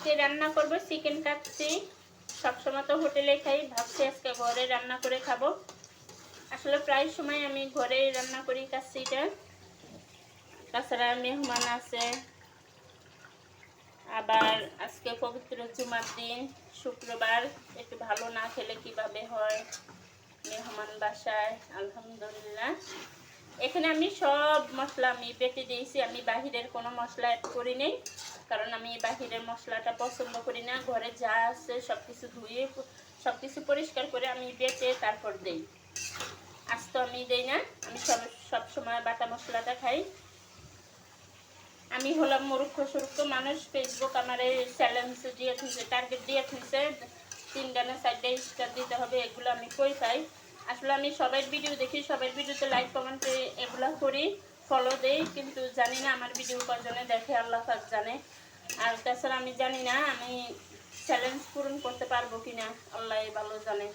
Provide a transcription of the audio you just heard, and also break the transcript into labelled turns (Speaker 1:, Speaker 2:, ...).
Speaker 1: আজকে রান্না করব চিকেন কাচ্চি। সবসময় তো হোটেলে খাই, ভাবছি আজকে ঘরে রান্না করে খাবো। আসলে প্রায় সময় আমি ঘরেই রান্না করি কাচ্চিটা। তাছাড়া মেহমান আছে, আবার আজকে পবিত্র জুমার দিন, শুক্রবার, একটু ভালো না খেলে কিভাবে হয়। মেহমান বাসায়, আলহামদুলিল্লাহ। এখানে আমি সব মশলা আমি বেটে দিয়েছি, আমি বাহিরের কোনো মশলা অ্যাড করি নেই, কারণ আমি বাহিরের মশলাটা পছন্দ করি না। ঘরে যা আছে সব কিছু ধুয়ে সব কিছু পরিষ্কার করে আমি বেটে তারপর দিই। আজ তো আমি দিই না, আমি সব সময় বাটা মশলাটা খাই। আমি হলাম মূর্খ সুরক্ষ মানুষ। ফেসবুক আমার চ্যালেঞ্জ দিয়ে থুইছে, টার্গেট দিয়ে থুইছে 3 গানে 4 স্টার দিতে হবে। এগুলো আমি কই পাই? আসলে আমি সবার ভিডিও দেখি, সবার ভিডিওতে লাইক কমেন্টে এগুলো করি, ফলো দেই, কিন্তু জানি না আমার ভিডিও কজনে দেখে, আল্লাহ পাক জানে। আর তাছাড়া আমি জানি না আমি চ্যালেঞ্জ পূরণ করতে পারবো কিনা, আল্লাহ ভালো জানে।